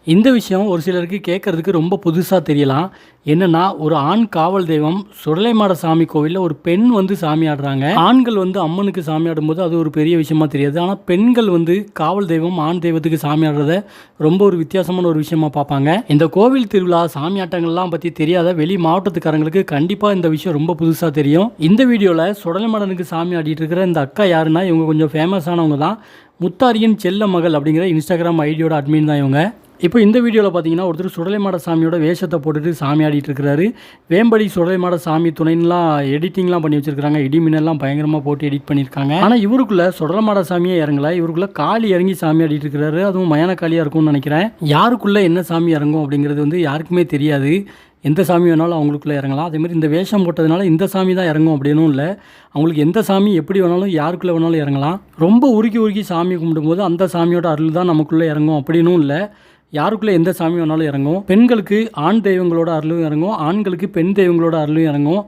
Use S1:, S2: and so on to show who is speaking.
S1: இந்த விஷயம் ஒரு சிலருக்கு கேட்கறதுக்கு ரொம்ப புதுசாக தெரியலாம். என்னன்னா, ஒரு ஆண் காவல் தெய்வம் சுடலைமாட சாமி கோவிலில் ஒரு பெண் வந்து சாமி ஆடுறாங்க. ஆண்கள் வந்து அம்மனுக்கு சாமி ஆடும்போது அது ஒரு பெரிய விஷயமா தெரியாது. ஆனால் பெண்கள் வந்து காவல் தெய்வம் ஆண் தெய்வத்துக்கு சாமி ஆடுறத ரொம்ப ஒரு வித்தியாசமான ஒரு விஷயமா பார்ப்பாங்க. இந்த கோவில் திருவிழா சாமி ஆட்டங்கள்லாம் பற்றி தெரியாத வெளி மாவட்டத்துக்காரங்களுக்கு கண்டிப்பாக இந்த விஷயம் ரொம்ப புதுசாக தெரியும். இந்த வீடியோவில் சுடலைமாடனுக்கு சாமி ஆடிட்டு இருக்கிற இந்த அக்கா யாருன்னா, இவங்க கொஞ்சம் ஃபேமஸானவங்க தான். முத்தாரியின் செல்ல மகள் அப்படிங்கிற இன்ஸ்டாகிராம் ஐடியோட அட்மின் தான் இவங்க. இப்போ இந்த வீடியோவில் பார்த்தீங்கன்னா, ஒருத்தர் சுடலைமாட சாமியோட வேஷத்தை போட்டுட்டு சாமி ஆடிட்டு இருக்கிறாரு. வேம்படி சுடலைமாட சாமி துணைன்னுலாம் எடிட்டிங்லாம் பண்ணி வச்சிருக்காங்க. இடி மின்னல்லாம் பயங்கரமாக போட்டு எடிட் பண்ணியிருக்காங்க. ஆனால் இவருக்குள்ள சுடலைமாட சாமியே இறங்கல. இவருக்குள்ள காளி இறங்கி சாமி ஆடிட்டு இருக்கிறாரு. அதுவும் மயான காளியாக இருக்கும்னு நினைக்கிறேன். யாருக்குள்ள என்ன சாமி இறங்கும் அப்படிங்கிறது வந்து யாருக்குமே தெரியாது. எந்த சாமி வேணாலும் அவங்களுக்குள்ளே இறங்கலாம். அதேமாதிரி இந்த வேஷம் போட்டதுனால இந்த சாமி தான் இறங்கும் அப்படின்னும் இல்லை. அவங்களுக்கு எந்த சாமி எப்படி வேணாலும் யாருக்குள்ளே வேணாலும் இறங்கலாம். ரொம்ப உருக்கி உருக்கி சாமி கும்பிடும்போது அந்த சாமியோட அருள் தான் நமக்குள்ளே இறங்கும் அப்படின்னும் இல்லை. யாருக்குள்ளே எந்த சாமி வேணாலும் இறங்கும். பெண்களுக்கு ஆண் தெய்வங்களோட அருளும் இறங்கும், ஆண்களுக்கு பெண் தெய்வங்களோட அருளும் இறங்கும்.